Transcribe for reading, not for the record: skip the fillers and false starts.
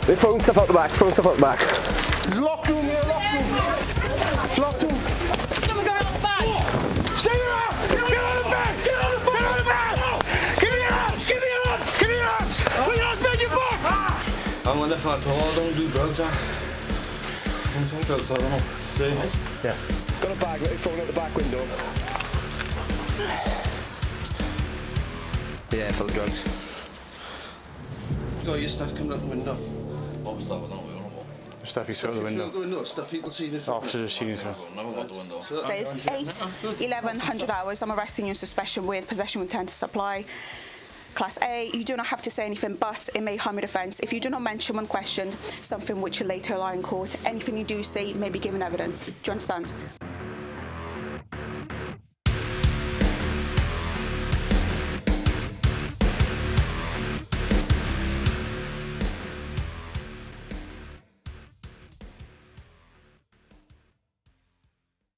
They're throwing stuff out the back, There's a locked room here, locked room. Someone going out the back! Stay there! Get on the back! Get on the back! Give me your arms! Put your arms behind your back! I'm gonna fight all, don't do drugs, huh? Don't do drugs, I don't know. See? Yeah. Got a bag that they thrown out the back window. Yeah, full of drugs. You got your stuff coming out the window. What was that? I don't know what you're on about. The stuff he's through out the window. Stuff people see it. Officers have seen it. Never got the window. Says 1100 hours. I'm arresting you in suspicion with possession with intent to supply. Class A, you do not have to say anything, but it may harm your defence. If you do not mention when questioned something which you later lie in court, anything you do say may be given evidence. Do you understand?